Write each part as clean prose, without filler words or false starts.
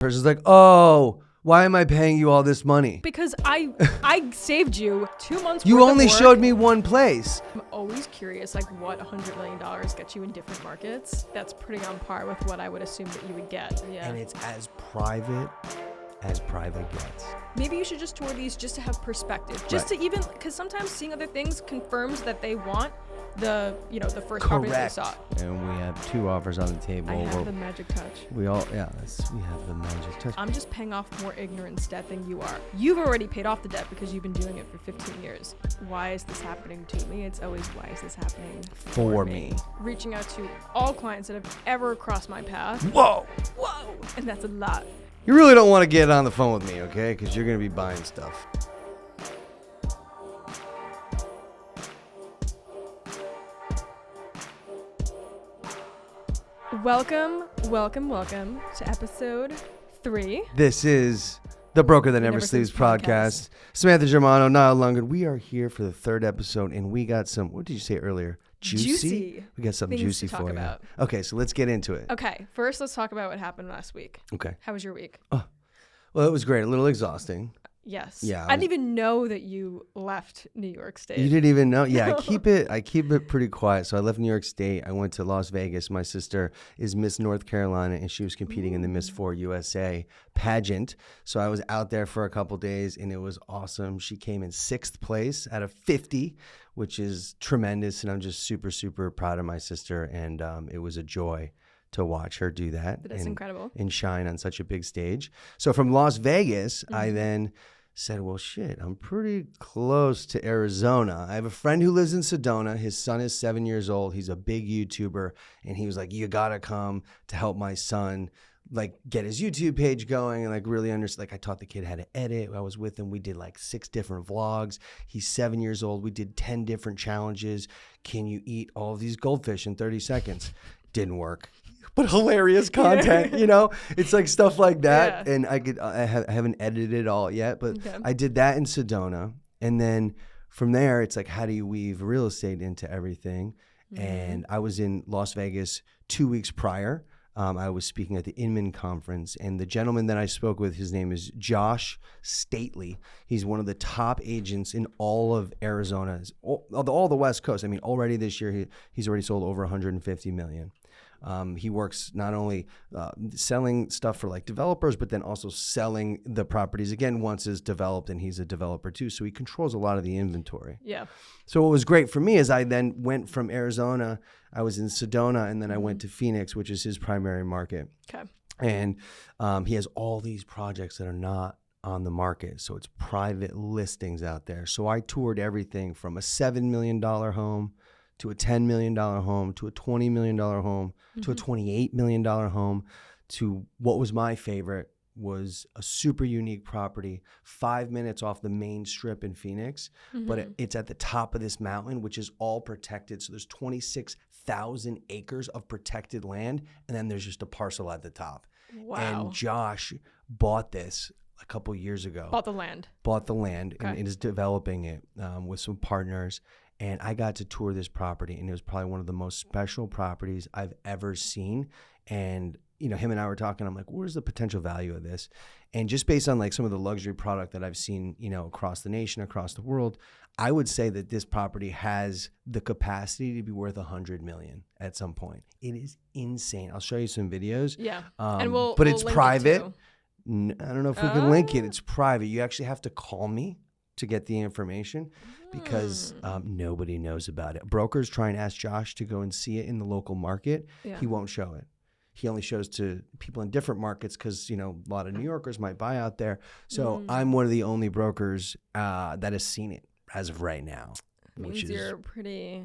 Person's like, oh, why am I paying you all this money? Because I saved you 2 months You worth only of work. showed me one place. I'm always curious, like what $100 million gets you in different markets. That's pretty on par with what I would assume that you would get. Yeah. And it's as private gets. Maybe you should just tour these just to have perspective. Just to even, because sometimes seeing other things confirms that they want the first property they saw. And we have 2 offers on the table. I have the magic touch. We have the magic touch. I'm just paying off more ignorance debt than you are. You've already paid off the debt because you've been doing it for 15 years. Why is this happening to me? It's always, why is this happening for me? Reaching out to all clients that have ever crossed my path. Whoa! And that's a lot. You really don't want to get on the phone with me, okay? Because you're going to be buying stuff. Welcome to episode 3. This is the Broker That Never Sleeps podcast. Samantha Germano, Nile Lungren. We are here for the 3rd episode, and we got some, what did you say earlier? Juicy? We got something juicy for you. About. Okay, so let's get into it. Okay, first let's talk about what happened last week. Okay. How was your week? Well, it was great. A little exhausting. Yes. Yeah. I didn't even know that you left New York State. You didn't even know? Yeah, I keep it pretty quiet. So I left New York State. I went to Las Vegas. My sister is Miss North Carolina, and she was competing in the Miss 4 USA pageant. So I was out there for a couple days, and it was awesome. She came in 6th place out of 50, which is tremendous, and I'm just super, super proud of my sister, and it was a joy to watch her do that. That's incredible. And shine on such a big stage. So from Las Vegas, I then said, well, shit, I'm pretty close to Arizona. I have a friend who lives in Sedona. His son is 7 years old. He's a big YouTuber. And he was like, you got to come to help my son, like, get his YouTube page going and, like, really understand. Like, I taught the kid how to edit. I was with him. We did, like, 6 different vlogs. He's 7 years old. We did 10 different challenges. Can you eat all of these goldfish in 30 seconds? Didn't work. But hilarious content, you know? It's like stuff like that. Yeah. And I haven't edited it all yet, but I did that in Sedona. And then from there, it's like, how do you weave real estate into everything? Mm-hmm. And I was in Las Vegas 2 weeks prior. I was speaking at the Inman conference, and the gentleman that I spoke with, his name is Josh Stately. He's one of the top agents in all of Arizona, all the West Coast. I mean, already this year, he's already sold over $150 million. He works not only selling stuff for like developers, but then also selling the properties again once it's developed, and he's a developer too. So he controls a lot of the inventory. Yeah. So what was great for me is I then went from Arizona, I was in Sedona, and then I went to Phoenix, which is his primary market. Okay. And he has all these projects that are not on the market. So it's private listings out there. So I toured everything from a $7 million home to a $10 million home, to a $20 million home, to a $28 million home, to what was my favorite was a super unique property 5 minutes off the main strip in Phoenix, but it's at the top of this mountain, which is all protected. So there's 26,000 acres of protected land, and then there's just a parcel at the top. Wow. And Josh bought this a couple years ago. Bought the land. And is developing it with some partners. And I got to tour this property, and it was probably one of the most special properties I've ever seen. And, you know, him and I were talking, I'm like, where's the potential value of this? And just based on like some of the luxury product that I've seen, you know, across the nation, across the world, I would say that this property has the capacity to be worth $100 million at some point. It is insane. I'll show you some videos. Yeah. And we'll it's private. I don't know if we can link it. It's private. You actually have to call me to get the information because nobody knows about it. Brokers try and ask Josh to go and see it in the local market. Yeah. He won't show it. He only shows to people in different markets because, you know, a lot of New Yorkers might buy out there. So I'm one of the only brokers that has seen it as of right now. Means you're pretty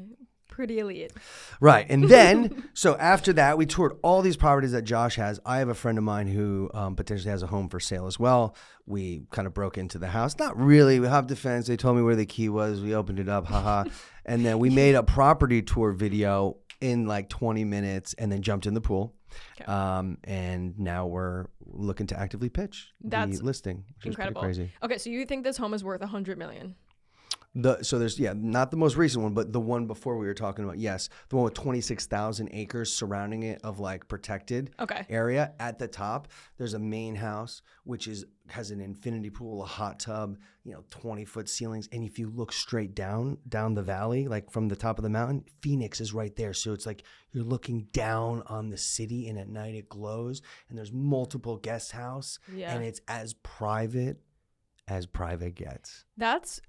elite. Right. And then, so after that, we toured all these properties that Josh has. I have a friend of mine who potentially has a home for sale as well. We kind of broke into the house. Not really. We hopped the fence. They told me where the key was. We opened it up. Haha. And then we made a property tour video in like 20 minutes and then jumped in the pool. Okay. And now we're looking to actively pitch the listing, which incredible. is pretty crazy. Okay. So you think this home is worth $100 million? So there's, not the most recent one, but the one before we were talking about, yes. The one with 26,000 acres surrounding it of like protected area. At the top, there's a main house, which has an infinity pool, a hot tub, 20-foot ceilings. And if you look straight down the valley, like from the top of the mountain, Phoenix is right there. So it's like you're looking down on the city, and at night it glows, and there's multiple guest house, and it's as private gets. That's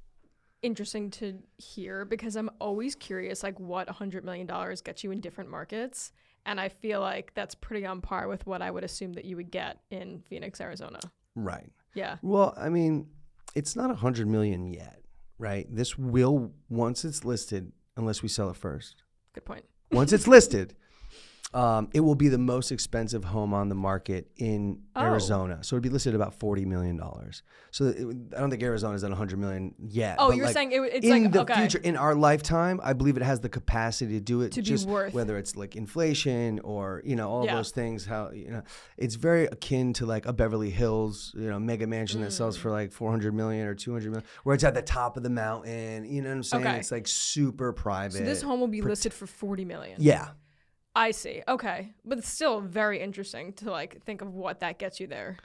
interesting to hear, because I'm always curious, like, what $100 million gets you in different markets. And I feel like that's pretty on par with what I would assume that you would get in Phoenix, Arizona. Right. Yeah. Well, I mean, it's not $100 million yet, right? This will, once it's listed, unless we sell it first. Good point. Once it's listed, it will be the most expensive home on the market in Arizona. So it'd be listed at about $40 million. So I don't think Arizona's at $100 million yet. Oh, you're saying it's in like, the future, in our lifetime, I believe it has the capacity to do it. To be worth. Whether it's like inflation or, all those things, how, it's very akin to like a Beverly Hills, mega mansion that sells for like $400 million or $200 million, where it's at the top of the mountain. You know what I'm saying? Okay. It's like super private. So this home will be listed for $40 million. Yeah. I see. Okay. But it's still very interesting to like think of what that gets you there.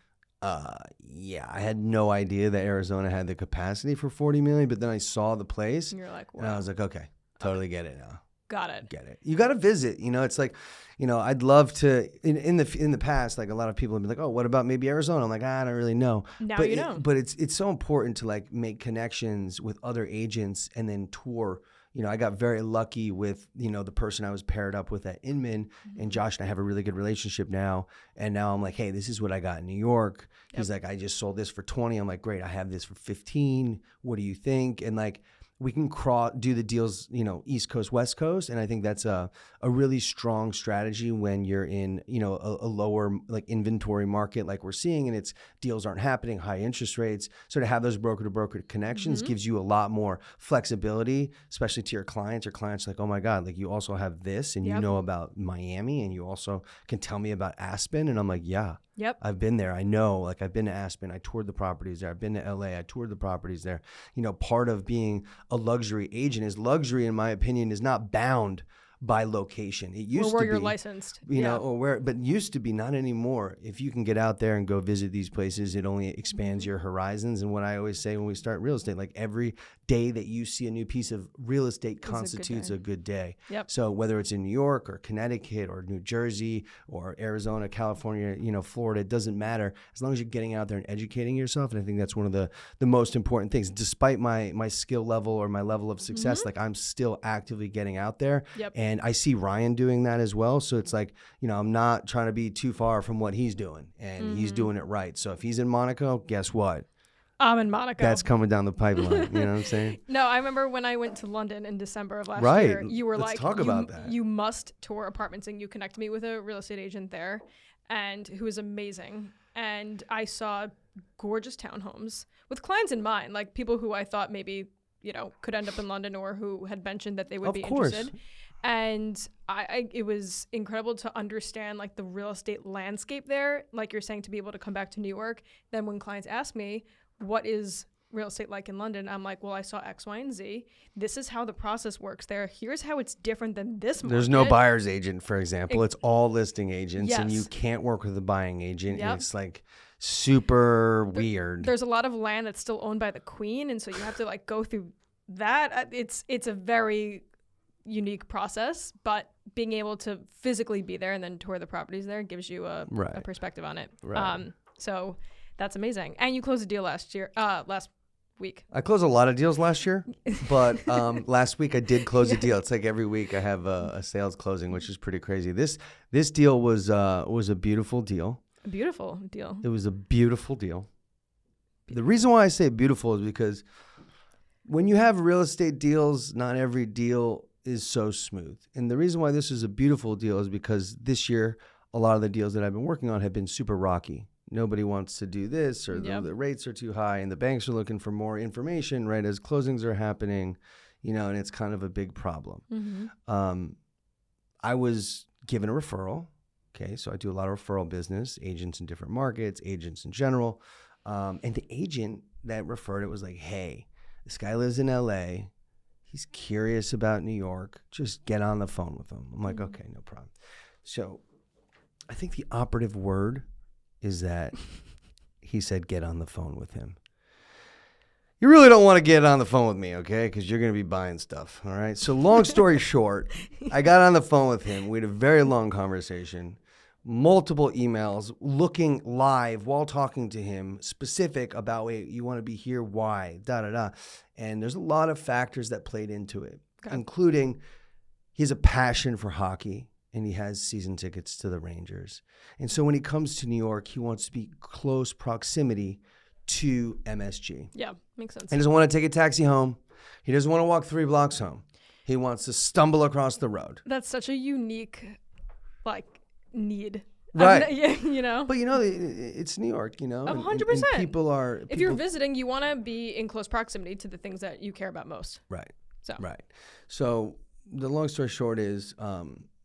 Yeah, I had no idea that Arizona had the capacity for $40 million, but then I saw the place, And you're like, wow. and I was like, okay, totally get it now. Got it. Get it. You got to visit. It's like, I'd love to. In the past, like a lot of people have been like, oh, what about maybe Arizona? I'm like, I don't really know. Now but you know. But it's so important to like make connections with other agents and then tour. I got very lucky with, the person I was paired up with at Inman, and Josh and I have a really good relationship now. And now I'm like, hey, this is what I got in New York. Yep. He's like, I just sold this for 20. I'm like, great. I have this for 15. What do you think? And like, we can do the deals, East Coast, West Coast. And I think that's a really strong strategy when you're in, a lower like inventory market like we're seeing, and it's deals aren't happening, high interest rates. So to have those broker to broker connections gives you a lot more flexibility, especially to your clients. Your clients are like, oh my God, like you also have this, and you know about Miami, and you also can tell me about Aspen. And I'm like, yeah. Yep. I've been there. I know, like I've been to Aspen. I toured the properties there. I've been to LA. I toured the properties there. Part of being a luxury agent is luxury, in my opinion, is not bound by location. It used to be. Or where you're licensed. But used to be, not anymore. If you can get out there and go visit these places, it only expands your horizons. And what I always say when we start real estate, like every day that you see a new piece of real estate constitutes a good day. Yep. So whether it's in New York or Connecticut or New Jersey or Arizona, California, Florida, it doesn't matter, as long as you're getting out there and educating yourself. And I think that's one of the most important things. Despite my skill level or my level of success, like I'm still actively getting out there. Yep. And I see Ryan doing that as well. So it's like, I'm not trying to be too far from what he's doing, and he's doing it right. So if he's in Monaco, guess what? I'm in Monaco. That's coming down the pipeline. You know what I'm saying? No, I remember when I went to London in December of last year, you were Let's talk about that. You must tour apartments, and you connected me with a real estate agent there, and who is amazing. And I saw gorgeous townhomes with clients in mind, like people who I thought maybe, could end up in London, or who had mentioned that they would be interested. And it was incredible to understand like the real estate landscape there, like you're saying, to be able to come back to New York. Then when clients ask me, what is real estate like in London? I'm like, well, I saw X, Y, and Z. This is how the process works there. Here's how it's different than this market. There's no buyer's agent, for example. It's all listing agents, yes. and you can't work with a buying agent. Yep. And it's like super weird. There's a lot of land that's still owned by the queen, and so you have to like go through that. It's a very unique process, but being able to physically be there and then tour the properties there gives you a perspective on it. Right. So that's amazing. And you closed a deal last week. I closed a lot of deals last year, but last week I did close a deal. It's like every week I have a sales closing, which is pretty crazy. This deal was a beautiful deal. A beautiful deal. It was a beautiful deal. The reason why I say beautiful is because when you have real estate deals, not every deal is so smooth. And the reason why this is a beautiful deal is because this year, a lot of the deals that I've been working on have been super rocky. Nobody wants to do this, or the rates are too high, and the banks are looking for more information, right, as closings are happening, and it's kind of a big problem. Mm-hmm. I was given a referral. Okay, so I do a lot of referral business, agents in different markets, agents in general. And the agent that referred it was like, hey, This guy lives in LA. He's curious about New York. Just get on the phone with him. I'm like, okay, no problem. So I think the operative word is that he said, get on the phone with him. You really don't want to get on the phone with me, okay? Because you're going to be buying stuff, all right? So long story short, I got on the phone with him. We had a very long conversation, multiple emails, looking live while talking to him, specific about, wait, you want to be here, why, da-da-da. And there's a lot of factors that played into it, including he has a passion for hockey, and he has season tickets to the Rangers. And so when he comes to New York, he wants to be close proximity to MSG. Yeah, makes sense. He doesn't want to take a taxi home. He doesn't want to walk 3 blocks home. He wants to stumble across the road. That's such a unique, need. Right. You know? But, it's New York, 100%. And people are... If you're visiting, you want to be in close proximity to the things that you care about most. Right. So. Right. So the long story short is...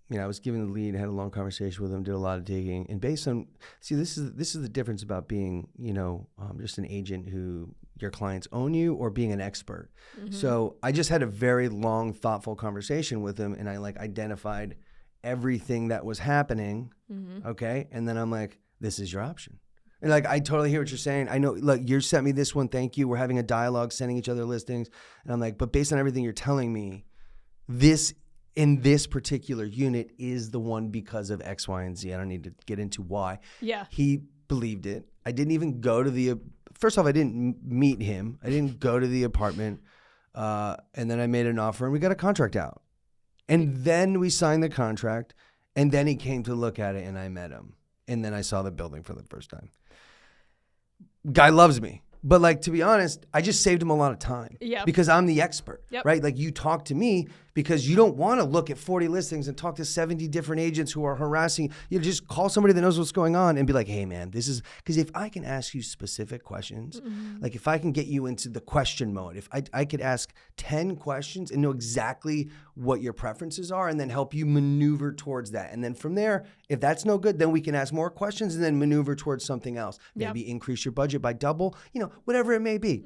I was given the lead, had a long conversation with him, did a lot of digging, and based on, this is the difference about being, just an agent who your clients own you, or being an expert. Mm-hmm. So I just had a very long, thoughtful conversation with him, and I identified everything that was happening. Mm-hmm. Okay, and then I'm like, this is your option. And I totally hear what you're saying. I know, you sent me this one, thank you. We're having a dialogue, sending each other listings, and I'm like, but based on everything you're telling me, in this particular unit is the one because of X, Y, and Z. I don't need to get into why. Yeah. He believed it. I didn't even go to first off, I didn't meet him. I didn't go to the apartment. And then I made an offer and we got a contract out. And then we signed the contract, and then he came to look at it and I met him. And then I saw the building for the first time. Guy loves me. But to be honest, I just saved him a lot of time. Yeah. Because I'm the expert, yep. Right? You talk to me because you don't want to look at 40 listings and talk to 70 different agents who are harassing. You just call somebody that knows what's going on and be like, hey man, this is, because if I can ask you specific questions, if I can get you into the question mode, if I could ask 10 questions and know exactly what your preferences are and then help you maneuver towards that. And then from there, if that's no good, then we can ask more questions and then maneuver towards something else. Maybe increase your budget by double, whatever it may be,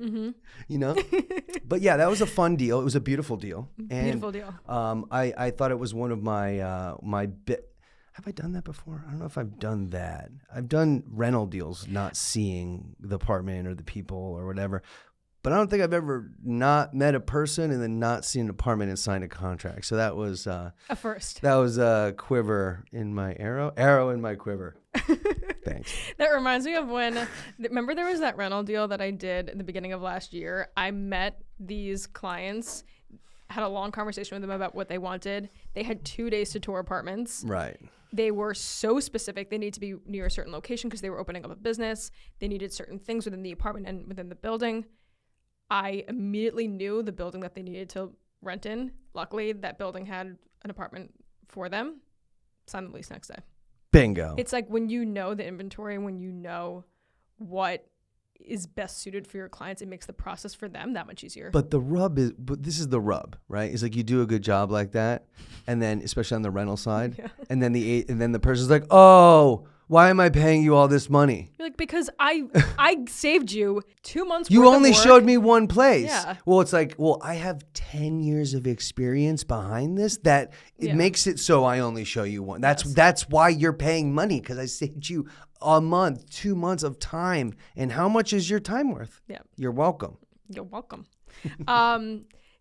But yeah, that was a fun deal. It was a beautiful deal. Beautiful deal. I thought it was one of my have I done that before? I don't know if I've done that. I've done rental deals, not seeing the apartment or the people or whatever. But I don't think I've ever not met a person and then not seen an apartment and signed a contract. So that was a first. That was a quiver in my arrow in my quiver. Thanks. That reminds me of remember there was that rental deal that I did in the beginning of last year. I met these clients, had a long conversation with them about what they wanted. They had 2 days to tour apartments. Right. They were so specific. They needed to be near a certain location because they were opening up a business. They needed certain things within the apartment and within the building. I immediately knew the building that they needed to rent in. Luckily, that building had an apartment for them. Signed the lease next day. Bingo. It's when you know the inventory, when you what is best suited for your clients, it makes the process for them that much easier. But this is the rub, right? It's you do a good job like that, and then especially on the rental side, and then the person's like, oh, why am I paying you all this money? You're because I saved you 2 months. You worth only of work. showed me one place. Yeah. Well, it's I have 10 years of experience behind this that it makes it so I only show you one. That's why you're paying money, because I saved you a month, 2 months of time. And how much is your time worth? Yeah. You're welcome. You're welcome.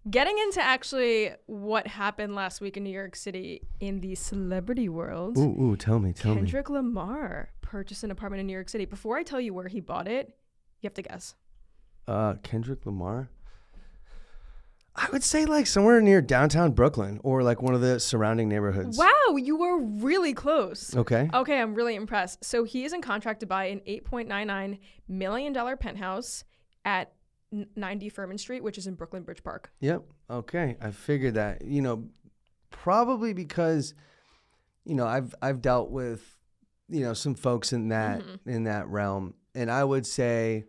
Getting into actually what happened last week in New York City in the celebrity world. Ooh, tell me. Kendrick Lamar purchased an apartment in New York City. Before I tell you where he bought it, you have to guess. Kendrick Lamar? I would say somewhere near downtown Brooklyn or one of the surrounding neighborhoods. Wow, you were really close. Okay, I'm really impressed. So he is in contract to buy an $8.99 million penthouse at 90 Furman Street, which is in Brooklyn Bridge Park. Yep. Okay. I figured that, probably because, I've dealt with, some folks in that, in that realm. And I would say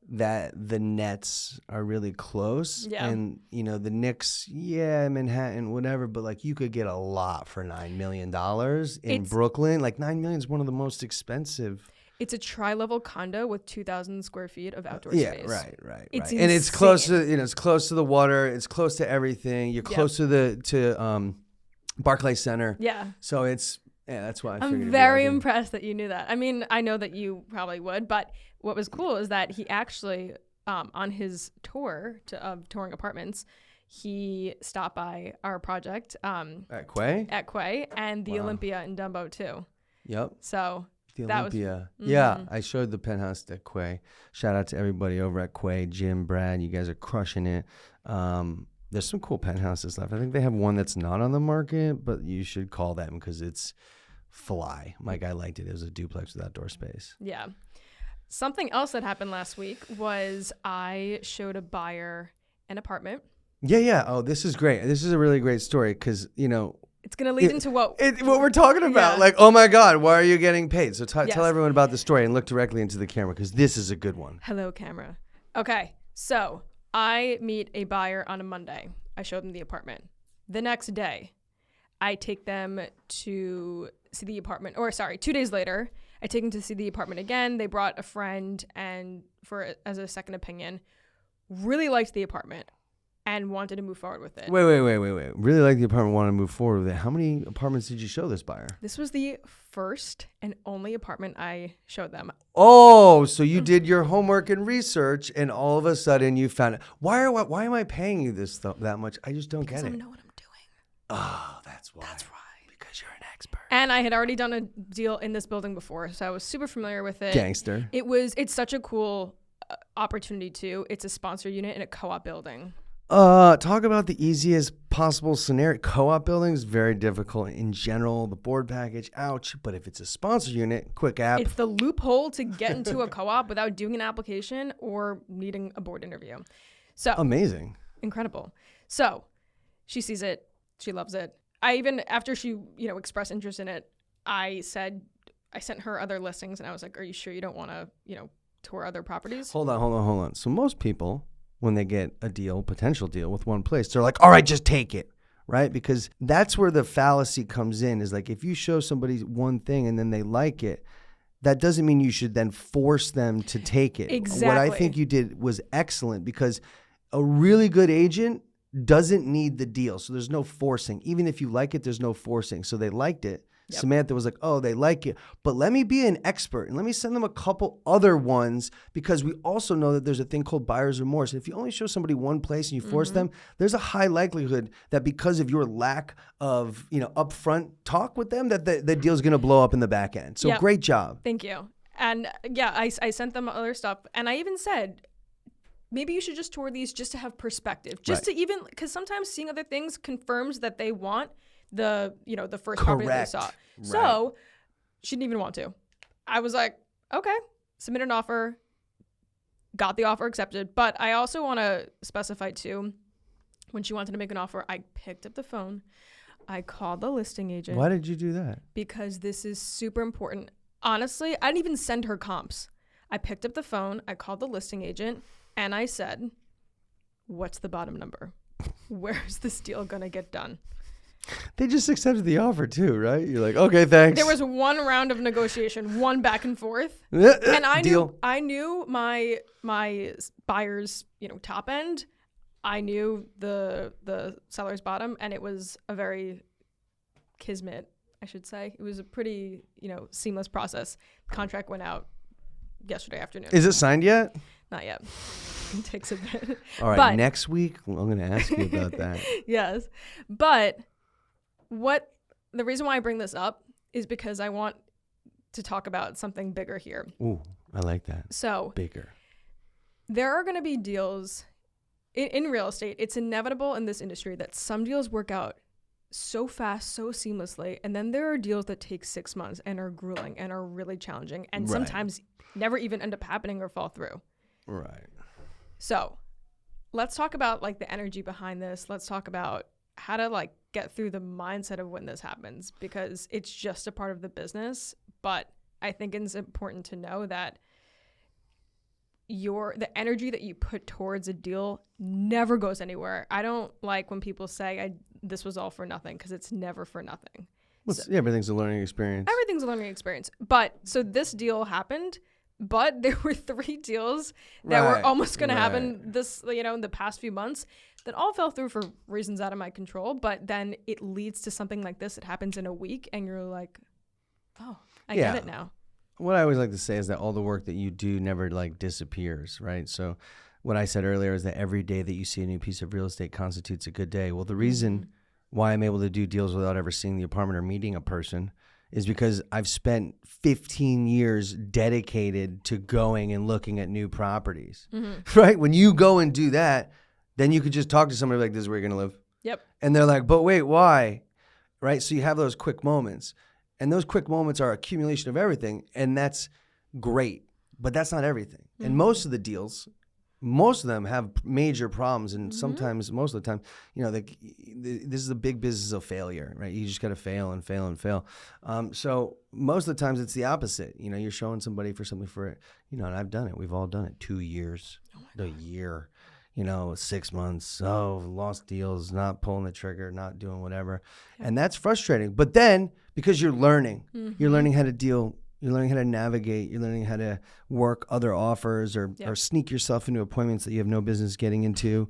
that the Nets are really close. Yeah. And, the Knicks, Manhattan, whatever, but you could get a lot for $9 million in Brooklyn. $9 million is one of the most expensive. It's a tri-level condo with 2,000 square feet of outdoor Yeah, space. right. It's And it's close insane. to, it's close to the water. It's close to everything. You're close to Barclays Center. Yeah. So that's why I figured. I'm very impressed that you knew that. I mean, I know that you probably would, but what was cool is that he actually, on his tour of touring apartments, he stopped by our project At Quay? at Quay and the Olympia in Dumbo too. Yep. So The that Olympia. Yeah, I showed the penthouse at Quay. Shout out to everybody over at Quay. Jim, Brad, you guys are crushing it. There's some cool penthouses left. I think they have one that's not on the market, but you should call them because it's fly. My guy liked it. It was a duplex with outdoor space. yeah. Something else that happened last week was I showed a buyer an apartment. Yeah. Oh, this is great. This is a really great story because, It's going to lead into what we're talking about. Yeah. Like, oh my God, why are you getting paid? So Yes. tell everyone about the story and look directly into the camera because this is a good one. Hello, camera. Okay, so I meet a buyer on a Monday. I show them the apartment. The next day, I take them to see the apartment. 2 days later, I take them to see the apartment again. They brought a friend and as a second opinion. Really liked the apartment and wanted to move forward with it. Wait. Really like the apartment, want to move forward with it. How many apartments did you show this buyer? This was the first and only apartment I showed them. Oh, so you did your homework and research, and all of a sudden you found it. Why am I paying you that much? I just don't get I it. know what I'm doing. Oh, that's why. That's right. Because you're an expert. And I had already done a deal in this building before, so I was super familiar with it. Gangster. It's such a cool opportunity too. It's a sponsor unit in a co-op building. Talk about the easiest possible scenario. Co-op buildings, very difficult in general. The board package, ouch. But if it's a sponsor unit, quick app. It's the loophole to get into a co-op without doing an application or needing a board interview. So amazing. Incredible. So she sees it. She loves it. After she, expressed interest in it, I sent her other listings and I was like, are you sure you don't want to, tour other properties? Hold on. So most people, when they get a potential deal with one place, they're like, all right, just take it, right? Because that's where the fallacy comes in, is like if you show somebody one thing and then they like it, that doesn't mean you should then force them to take it. Exactly. What I think you did was excellent because a really good agent doesn't need the deal. So there's no forcing. Even if you like it, there's no forcing. So they liked it. Yep. Samantha was like, oh, they like it. But let me be an expert and let me send them a couple other ones because we also know that there's a thing called buyer's remorse. If you only show somebody one place and you force them, there's a high likelihood that because of your lack of, upfront talk with them, that the deal's going to blow up in the back end. So Great job. Thank you. And I sent them other stuff. And I even said, maybe you should just tour these just to have perspective. Just to even, because sometimes seeing other things confirms that they want the first property that they saw. Right. So she didn't even want to. I was like, okay, submit an offer, got the offer accepted. But I also want to specify too, when she wanted to make an offer, I picked up the phone. I called the listing agent. Why did you do that? Because this is super important. Honestly, I didn't even send her comps. I picked up the phone, I called the listing agent, and I said, what's the bottom number? Where's this deal going to get done? They just accepted the offer too, right? You're like, okay, thanks. There was one round of negotiation, one back and forth, and I knew my buyer's top end. I knew the seller's bottom, and it was a very kismet, I should say. It was a pretty seamless process. Contract went out yesterday afternoon. Is it signed yet? Not yet. It takes a bit. All right, next week I'm going to ask you about that. Yes, but the reason why I bring this up is because I want to talk about something bigger here. Ooh, I like that. So bigger. There are going to be deals in real estate. It's inevitable in this industry that some deals work out so fast, so seamlessly, and then there are deals that take 6 months and are grueling and are really challenging, and sometimes never even end up happening or fall through. Right. So let's talk about the energy behind this. Let's talk about how to get through the mindset of when this happens, because it's just a part of the business. But I think it's important to know that the energy that you put towards a deal never goes anywhere. I don't like when people say this was all for nothing, because it's never for nothing. Everything's a learning experience. Everything's a learning experience. But so this deal happened, but there were 3 deals that were almost going to happen this, in the past few months that all fell through for reasons out of my control. But then it leads to something like this. It happens in a week and you're like, oh, I get it now. What I always like to say is that all the work that you do never like disappears, right? So what I said earlier is that every day that you see a new piece of real estate constitutes a good day. Well, the reason why I'm able to do deals without ever seeing the apartment or meeting a person is because I've spent 15 years dedicated to going and looking at new properties, right? When you go and do that, then you could just talk to somebody like, this is where you're going to live. Yep. And they're like, but wait, why? Right? So you have those quick moments. And those quick moments are accumulation of everything. And that's great. But that's not everything. And most of the deals, most of them have major problems. And sometimes, most of the time, this is a big business of failure, right? You just got to fail and fail and fail. So most of the times it's the opposite. You're showing somebody for something for, and I've done it. We've all done it. 2 years, a year. 6 months, lost deals, not pulling the trigger, not doing whatever. And that's frustrating. But then, because you're learning how to deal, you're learning how to navigate, you're learning how to work other offers or sneak yourself into appointments that you have no business getting into.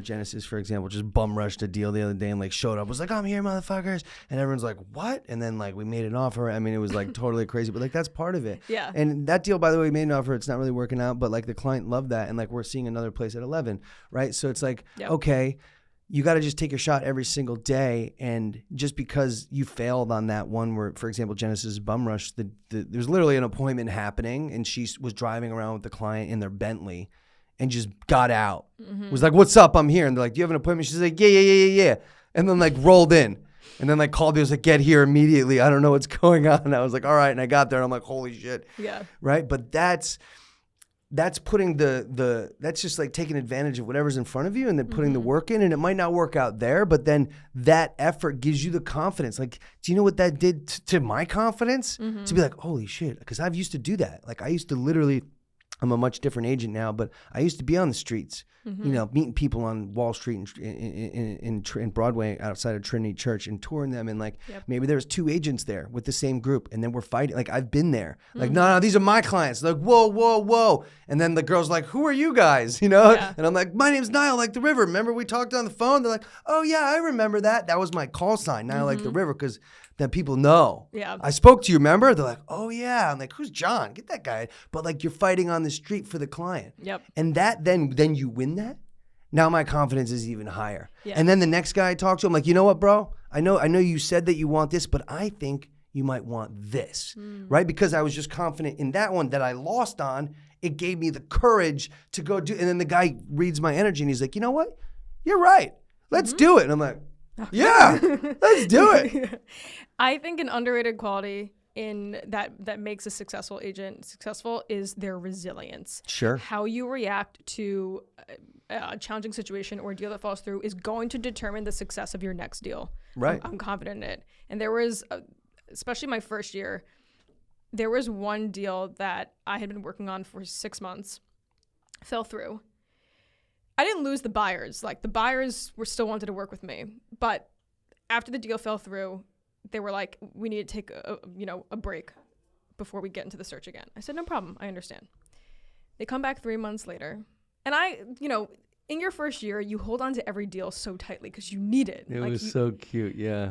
Genesis, for example, just bum rushed a deal the other day and like showed up, was like, I'm here, motherfuckers. And everyone's like, what? And then like we made an offer. I mean, it was like totally crazy, but like that's part of it. Yeah. And that deal, by the way, we made an offer. It's not really working out, but like the client loved that. And like we're seeing another place at 11, right? So it's like, okay, you got to just take your shot every single day. And just because you failed on that one where, for example, Genesis bum rush, there's literally an appointment happening and she was driving around with the client in their Bentley and just got out. Was like, what's up? I'm here. And they're like, do you have an appointment? She's like, yeah. And then like rolled in and then like called me. I was like, get here immediately. I don't know what's going on. And I was like, all right. And I got there and I'm like, holy shit. Yeah. Right. But that's putting that's just like taking advantage of whatever's in front of you and then putting the work in, and it might not work out there, but then that effort gives you the confidence. Like, do you know what that did to my confidence? To be like, holy shit. Because I've used to do that. Like I used to literally, I'm a much different agent now, but I used to be on the streets, meeting people on Wall Street in Broadway outside of Trinity Church and touring them. And like, maybe there's 2 agents there with the same group and then we're fighting. Like I've been there. Like, no, these are my clients. Like, whoa. And then the girl's like, who are you guys? And I'm like, my name's Nile, like the river. Remember we talked on the phone? They're like, oh yeah, I remember that. That was my call sign, Nile, like the river. Because then people know. Yeah. I spoke to you, remember? They're like, oh yeah. I'm like, who's John? Get that guy. But like you're fighting on the street for the client. Yep. And that then you win that. Now my confidence is even higher. Yeah. And then the next guy I talk to, I'm like, you know what, bro? I know you said that you want this, but I think you might want this. Right? Because I was just confident in that one that I lost on. It gave me the courage to go do. And then the guy reads my energy and he's like, you know what? You're right. Let's do it. And I'm like, yeah, let's do it. I think an underrated quality in that makes a successful agent successful is their resilience. Sure. How you react to a challenging situation or a deal that falls through is going to determine the success of your next deal. Right. I'm confident in it. And there was, especially my first year, there was one deal that I had been working on for 6 months, fell through. I didn't lose the buyers. Like the buyers were still wanted to work with me, but after the deal fell through, they were like, we need to take a break before we get into the search again. I said, no problem. I understand. They come back 3 months later. And in your first year, you hold on to every deal so tightly because you need it. It was so cute. Yeah.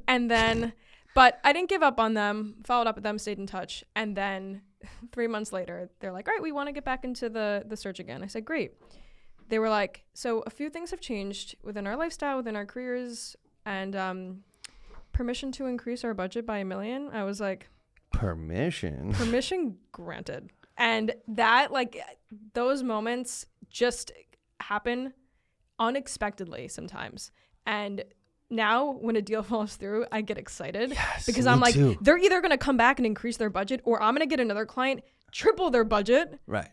And then, but I didn't give up on them, followed up with them, stayed in touch. And then 3 months later, they're like, all right, we want to get back into the search again. I said, great. They were like, so a few things have changed within our lifestyle, within our careers, and permission to increase our budget by $1 million. I was like, permission granted. And that, like, those moments just happen unexpectedly sometimes. And now when a deal falls through, I get excited because I'm like, they're either going to come back and increase their budget or I'm going to get another client, triple their budget. Right.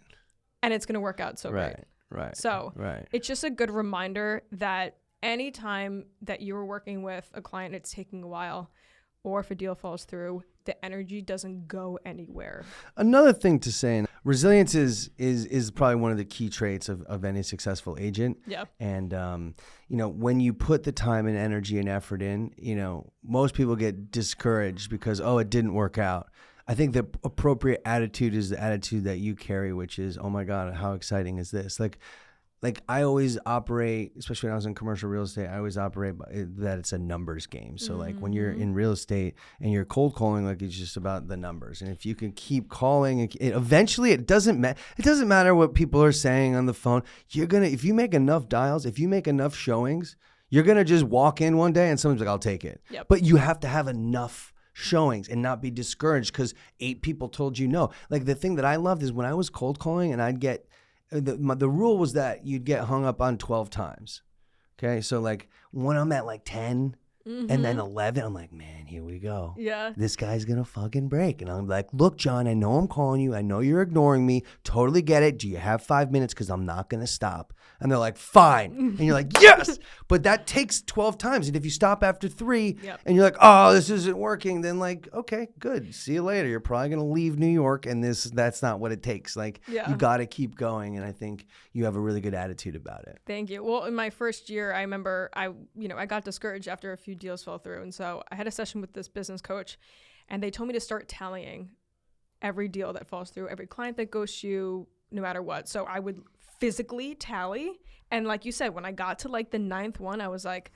And it's going to work out so great. Right. So it's just a good reminder that anytime that you're working with a client, it's taking a while, or if a deal falls through, the energy doesn't go anywhere. Another thing to say, resilience is probably one of the key traits of any successful agent. Yeah. And, when you put the time and energy and effort in, most people get discouraged because, it didn't work out. I think the appropriate attitude is the attitude that you carry, which is, oh my God, how exciting is this? Like I always operate, especially when I was in commercial real estate, I always operate that it's a numbers game. So like when you're in real estate and you're cold calling, like it's just about the numbers. And if you can keep calling, eventually it doesn't matter what people are saying on the phone. If you make enough dials, if you make enough showings, you're going to just walk in one day and someone's like, I'll take it. Yep. But you have to have enough showings and not be discouraged because 8 people told you no. Like the thing that I loved is when I was cold calling and I'd get, the rule was that you'd get hung up on 12 times. Okay. So like when I'm at like 10 and then 11, I'm like, man, here we go. Yeah. This guy's going to fucking break. And I'm like, look, John, I know I'm calling you. I know you're ignoring me. Totally get it. Do you have 5 minutes? Because I'm not going to stop. And they're like, fine. And you're like, yes. But that takes 12 times. And if you stop after 3 and you're like, oh, this isn't working, then like, okay, good. See you later. You're probably going to leave New York. And that's not what it takes. Like, you got to keep going. And I think you have a really good attitude about it. Thank you. Well, in my first year, I remember I got discouraged after a few deals fell through. And so I had a session with this business coach and they told me to start tallying every deal that falls through, every client that goes to you, no matter what. So I would physically tally. And like you said, when I got to like the 9th one, I was like,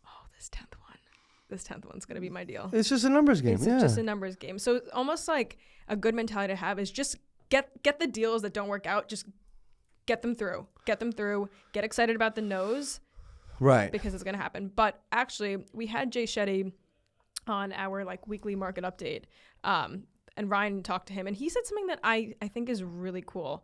oh, this 10th one's going to be my deal. It's just a numbers game. It's just a numbers game. So almost like a good mentality to have is just get the deals that don't work out. Just get them through, get excited about the no's. Right. Because it's going to happen. But actually, we had Jay Shetty on our like weekly market update. And Ryan talked to him and he said something that I think is really cool.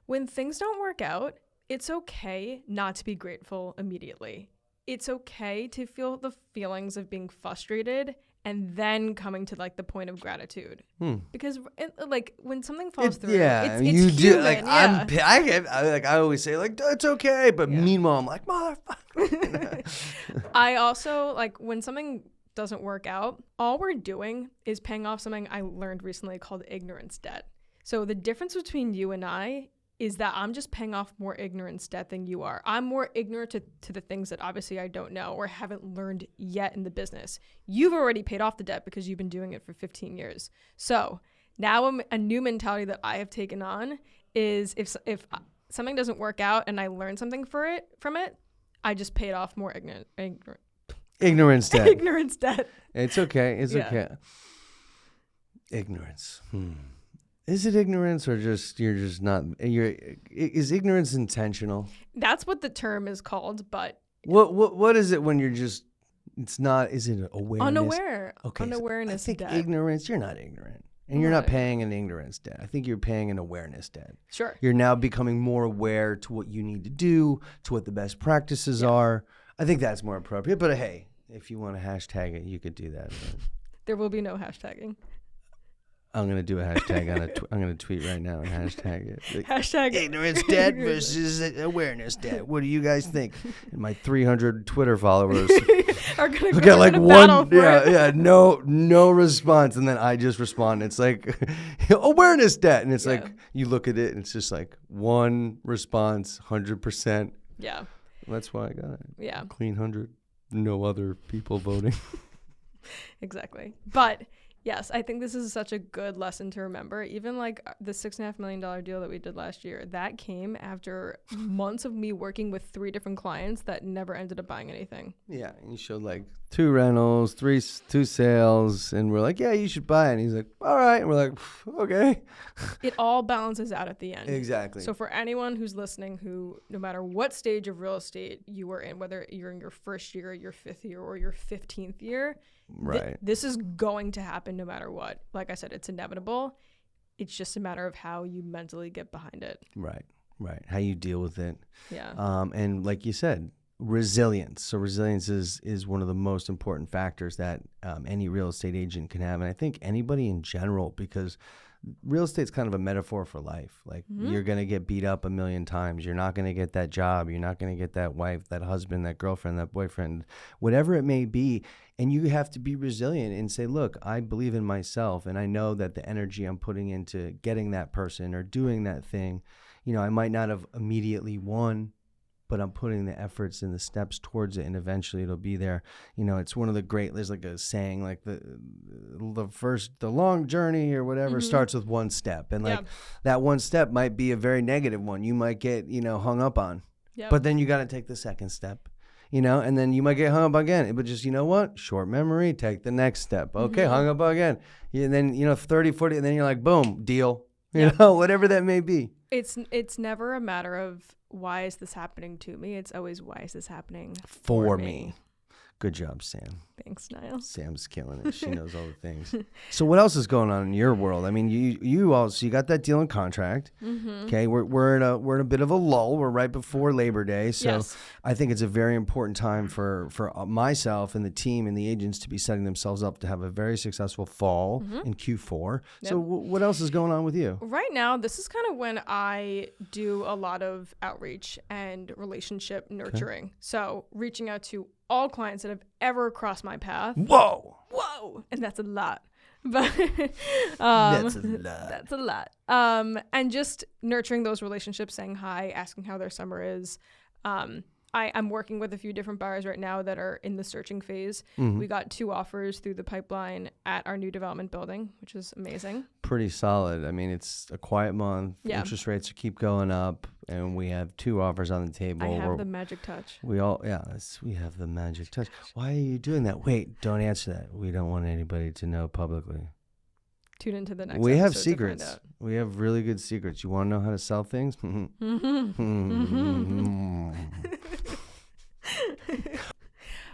When things don't work out, it's okay not to be grateful immediately. It's okay to feel the feelings of being frustrated and then coming to like the point of gratitude. Because like when something falls through, it's you human. do like I always say like it's okay, but meanwhile I'm like motherfucker. I also like when something doesn't work out, all we're doing is paying off something I learned recently called ignorance debt. So the difference between you and I is that I'm just paying off more ignorance debt than you are. I'm more ignorant to the things that obviously I don't know or haven't learned yet in the business. You've already paid off the debt because you've been doing it for 15 years. So now a new mentality that I have taken on is if something doesn't work out and I learn something from it, I just paid off more ignorance debt. Ignorance debt. It's okay. It's okay. Ignorance. Is it ignorance or just you're just not? Is ignorance intentional? That's what the term is called. But what is it when you're just? It's not. Is it awareness? Unaware. Okay. Unawareness. So I think debt. Ignorance. You're not ignorant, and you're not paying an ignorance debt. I think you're paying an awareness debt. Sure. You're now becoming more aware to what you need to do, to what the best practices are. I think that's more appropriate. But hey, if you want to hashtag it, you could do that. There will be no hashtagging. I'm going to do a hashtag I'm going to tweet right now and hashtag it. Like, hashtag ignorance debt versus awareness debt. What do you guys think? And my 300 Twitter followers are going to get like one, no response. And then I just respond. It's like awareness debt. And it's like, you look at it and it's just like one response, 100%. Yeah. That's why I got it. Yeah. Clean 100. No other people voting. Exactly. But yes, I think this is such a good lesson to remember. Even like the $6.5 million deal that we did last year, that came after months of me working with 3 different clients that never ended up buying anything. Yeah, and you showed like 2 rentals, 2 sales, and we're like, yeah, you should buy it. And he's like, all right. And we're like, okay. It all balances out at the end. Exactly. So for anyone who's listening who, no matter what stage of real estate you are in, whether you're in your first year, your 5th year, or your 15th year, right. This is going to happen no matter what. Like I said, it's inevitable. It's just a matter of how you mentally get behind it. Right. How you deal with it. Yeah. And like you said, resilience. So resilience is one of the most important factors that any real estate agent can have. And I think anybody in general, because real estate's kind of a metaphor for life. Like you're going to get beat up a million times. You're not going to get that job. You're not going to get that wife, that husband, that girlfriend, that boyfriend, whatever it may be. And you have to be resilient and say, look, I believe in myself, and I know that the energy I'm putting into getting that person or doing that thing, I might not have immediately won, but I'm putting the efforts and the steps towards it, and eventually it'll be there. It's one of the great, there's like a saying, like the long journey or whatever starts with one step. And like that one step might be a very negative one. You might get, hung up on, but then you got to take the second step. And then you might get hung up again. But just, short memory, take the next step. Okay, hung up again. And then, 30, 40, and then you're like, boom, deal. Whatever that may be. It's never a matter of why is this happening to me? It's always why is this happening for me. Good job, Sam. Thanks, Nile. Sam's killing it. She knows all the things. So what else is going on in your world? I mean, you also, you got that deal and contract. Okay, we're in a bit of a lull. We're right before Labor Day, so I think it's a very important time for myself and the team and the agents to be setting themselves up to have a very successful fall in Q4. Yep. So what else is going on with you? Right now, this is kind of when I do a lot of outreach and relationship nurturing. Okay. So reaching out to all clients that have ever crossed my path. Whoa! And that's a lot. But that's a lot. And just nurturing those relationships, saying hi, asking how their summer is. I'm working with a few different buyers right now that are in the searching phase. We got 2 offers through the pipeline at our new development building, which is amazing. Pretty solid. I mean, it's a quiet month. Yeah. Interest rates keep going up, and we have 2 offers on the table. I have the magic touch. We have the magic touch. Why are you doing that? Wait, don't answer that. We don't want anybody to know publicly. Tune into the next We episode have secrets. We have really good secrets. You want to know how to sell things?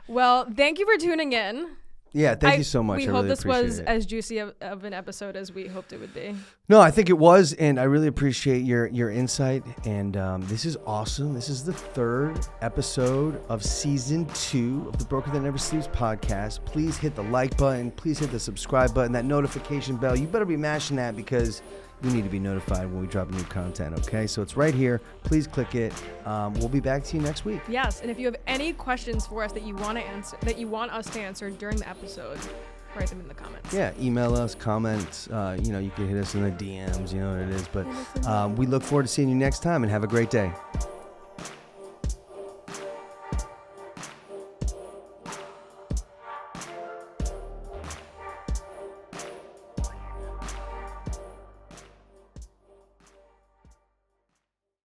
Well, thank you for tuning in. Yeah, thank you so much. We I hope really this was it. as juicy of an episode as we hoped it would be. No, I think it was, and I really appreciate your insight. And this is awesome. This is the 3rd episode of season 2 of the Broker That Never Sleeps podcast. Please hit the like button. Please hit the subscribe button. That notification bell. You better be mashing that because you need to be notified when we drop new content. Okay, so it's right here. Please click it. We'll be back to you next week. Yes, and if you have any questions for us that you want to answer, that you want us to answer during the episode, write them in the comments. Yeah, email us, comments. You can hit us in the DMs. You know what it is. But we look forward to seeing you next time, and have a great day.